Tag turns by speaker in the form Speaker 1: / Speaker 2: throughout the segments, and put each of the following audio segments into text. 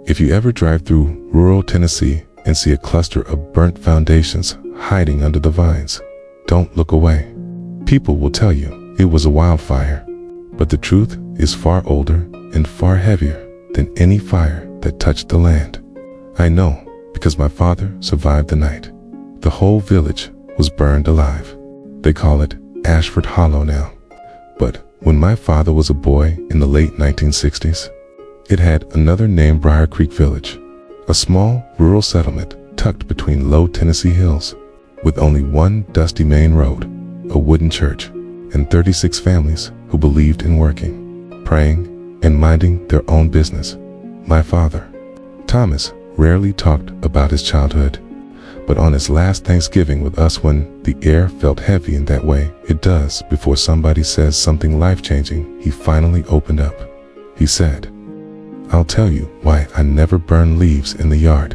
Speaker 1: If you ever drive through rural Tennessee and see a cluster of burnt foundations hiding under the vines, don't look away. People will tell you it was a wildfire, but the truth is far older and far heavier than any fire that touched the land. I know because my father survived the night. The whole village was burned alive. They call it Ashford Hollow now. But when my father was a boy in the late 1960s, it had another name, Briar Creek Village, a small rural settlement tucked between low Tennessee hills, with only one dusty main road, a wooden church, and 36 families who believed in working, praying, and minding their own business. My father, Thomas, rarely talked about his childhood, but on his last Thanksgiving with us, when the air felt heavy in that way it does before somebody says something life-changing, he finally opened up. He said, "I'll tell you why I never burn leaves in the yard,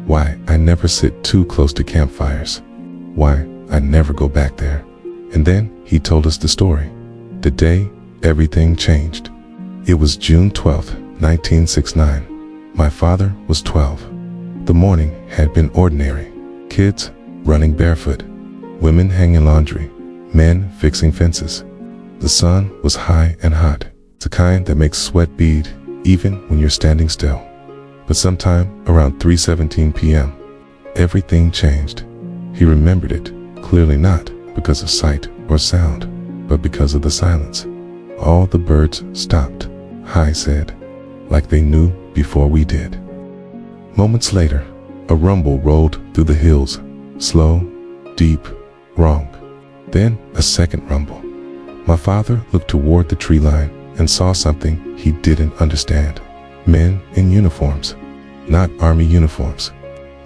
Speaker 1: why I never sit too close to campfires, why I never go back there." And then he told us the story, the day everything changed. It was June 12th, 1969. My father was 12. The morning had been ordinary. Kids running barefoot, women hanging laundry, men fixing fences. The sun was high and hot, the kind that makes sweat bead even when you're standing still. But sometime around 3:17 p.m., everything changed. He remembered it, clearly not because of sight or sound, but because of the silence. All the birds stopped, Hi said, like they knew before we did. Moments later, a rumble rolled through the hills, slow, deep, wrong. Then a second rumble. My father looked toward the tree line and saw something he didn't understand. Men in uniforms, not army uniforms,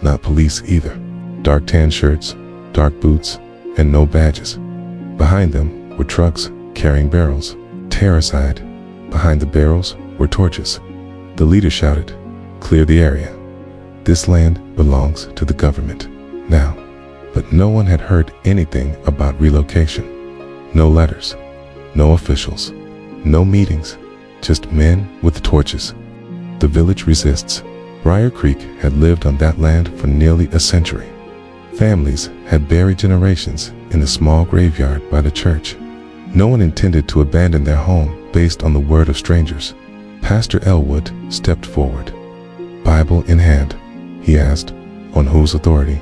Speaker 1: not police either. Dark tan shirts, dark boots, and no badges. Behind them were trucks carrying barrels. Terror-side, behind the barrels were torches. The leader shouted, "Clear the area. This land belongs to the government now." But no one had heard anything about relocation. No letters, no officials, no meetings, just men with torches. The village resists. Briar Creek had lived on that land for nearly a century. Families had buried generations in the small graveyard by the church. No one intended to abandon their home based on the word of strangers. Pastor Elwood stepped forward. "Bible in hand," he asked, "on whose authority?"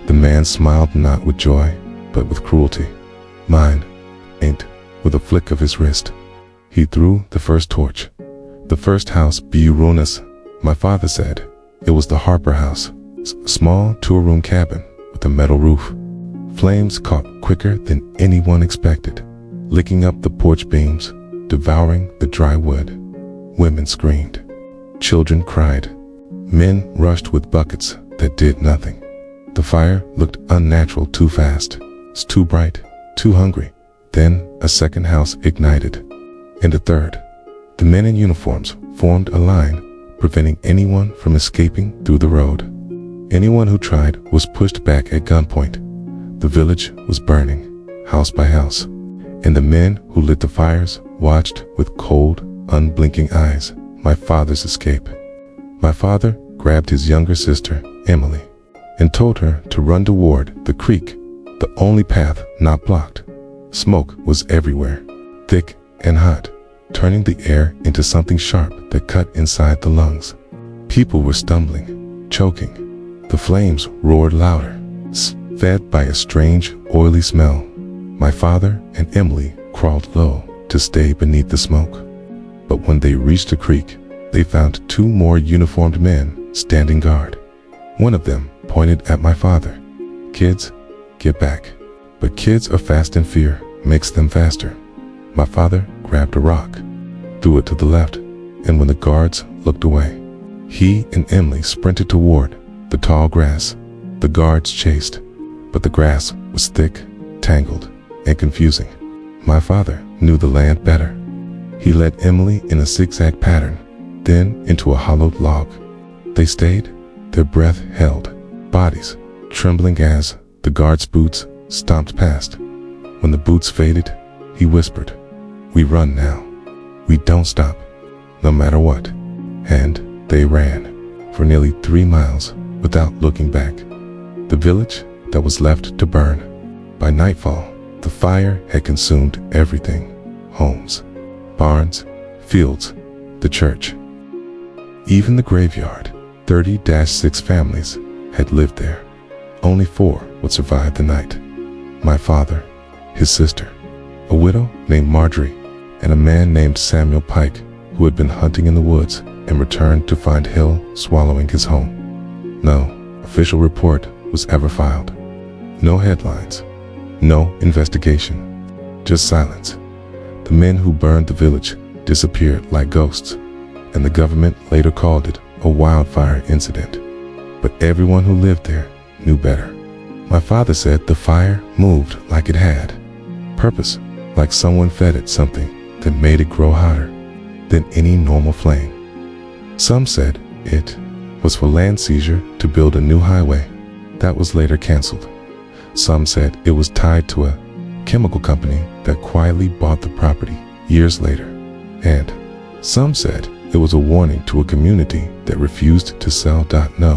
Speaker 1: The man smiled, not with joy, but with cruelty. "Mine ain't," with a flick of his wrist. He threw the first torch. "The first house be ruinous," my father said. It was the Harper house, a small two-room cabin with a metal roof. Flames caught quicker than anyone expected, licking up the porch beams, devouring the dry wood. Women screamed. Children cried. Men rushed with buckets that did nothing. The fire looked unnatural, too fast, too bright, too hungry. Then a second house ignited, and a third. The men in uniforms formed a line, preventing anyone from escaping through the road. Anyone who tried was pushed back at gunpoint. The village was burning, house by house, and the men who lit the fires watched with cold, unblinking eyes my father's escape. My father grabbed his younger sister, Emily, and told her to run toward the creek, the only path not blocked. Smoke was everywhere, thick and hot, turning the air into something sharp that cut inside the lungs. People were stumbling, choking. The flames roared louder, fed by a strange, oily smell. My father and Emily crawled low to stay beneath the smoke. But when they reached the creek, they found two more uniformed men standing guard. One of them pointed at my father. "Kids, get back." But kids are fast and fear makes them faster. My father grabbed a rock, threw it to the left, and when the guards looked away, he and Emily sprinted toward the tall grass. The guards chased, but the grass was thick, tangled, and confusing. My father knew the land better. He led Emily in a zigzag pattern, then into a hollowed log. They stayed, their breath held, bodies trembling as the guard's boots stomped past. When the boots faded, he whispered, "We run now. We don't stop, no matter what." And they ran. for nearly 3 miles without looking back. The village that was left to burn. By nightfall, the fire had consumed everything: homes, barns, fields, the church. Even the graveyard. 30-6 families had lived there. Only 4 would survive the night. My father, his sister, a widow named Marjorie, and a man named Samuel Pike, who had been hunting in the woods and returned to find Hill swallowing his home. No official report was ever filed. No headlines. No investigation. Just silence. The men who burned the village disappeared like ghosts, and the government later called it a wildfire incident. But everyone who lived there knew better. My father said the fire moved like it had purpose, like someone fed it something that made it grow hotter than any normal flame. Some said it was for land seizure to build a new highway that was later canceled. Some said it was tied to a chemical company that quietly bought the property years later. And some said it was a warning to a community that refused to sell. No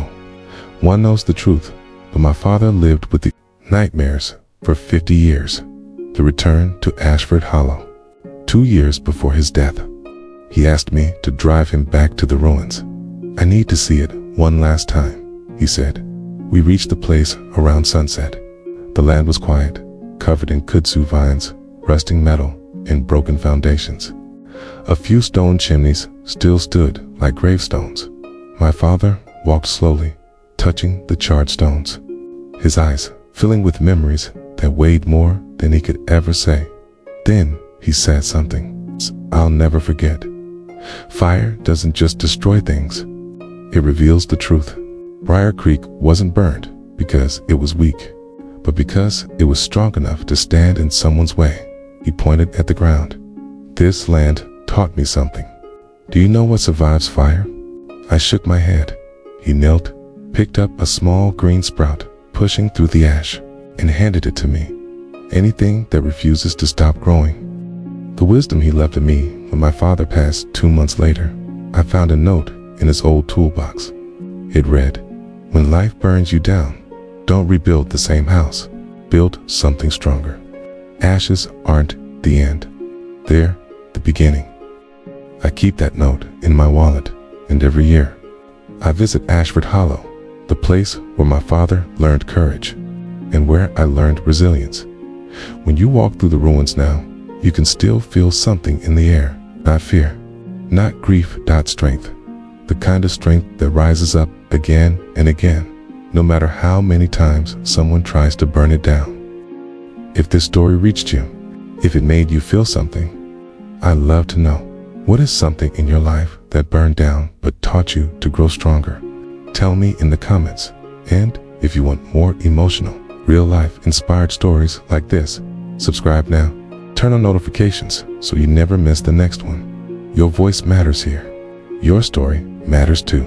Speaker 1: one knows the truth, but my father lived with the nightmares for 50 years. The return to Ashford Hollow. 2 years before his death, he asked me to drive him back to the ruins. I need to see it one last time, he said. We reached the place around sunset. The land was quiet, covered in kudzu vines, rusting metal, and broken foundations. A few stone chimneys still stood like gravestones. My father walked slowly, touching the charred stones, his eyes filling with memories that weighed more than he could ever say. Then he said something I'll never forget. Fire doesn't just destroy things, it reveals the truth. Briar Creek wasn't burned because it was weak, but because it was strong enough to stand in someone's way. He pointed at the ground. This land taught me something. Do you know what survives fire? I shook my head. He knelt, picked up a small green sprout, pushing through the ash, and handed it to me. Anything that refuses to stop growing. The wisdom he left to me when my father passed 2 months later. I found a note in his old toolbox. It read, "When life burns you down, don't rebuild the same house. Build something stronger. Ashes aren't the end. They're the beginning." I keep that note in my wallet, and every year I visit Ashford Hollow, the place where my father learned courage and where I learned resilience. When you walk through the ruins now, you can still feel something in the air. Not fear, not grief, strength. The kind of strength that rises up again and again, no matter how many times someone tries to burn it down. If this story reached you, if it made you feel something, I'd love to know. What is something in your life that burned down but taught you to grow stronger? Tell me in the comments. And if you want more emotional, real-life inspired stories like this, subscribe now. Turn on notifications so you never miss the next one. Your voice matters here. Your story matters too.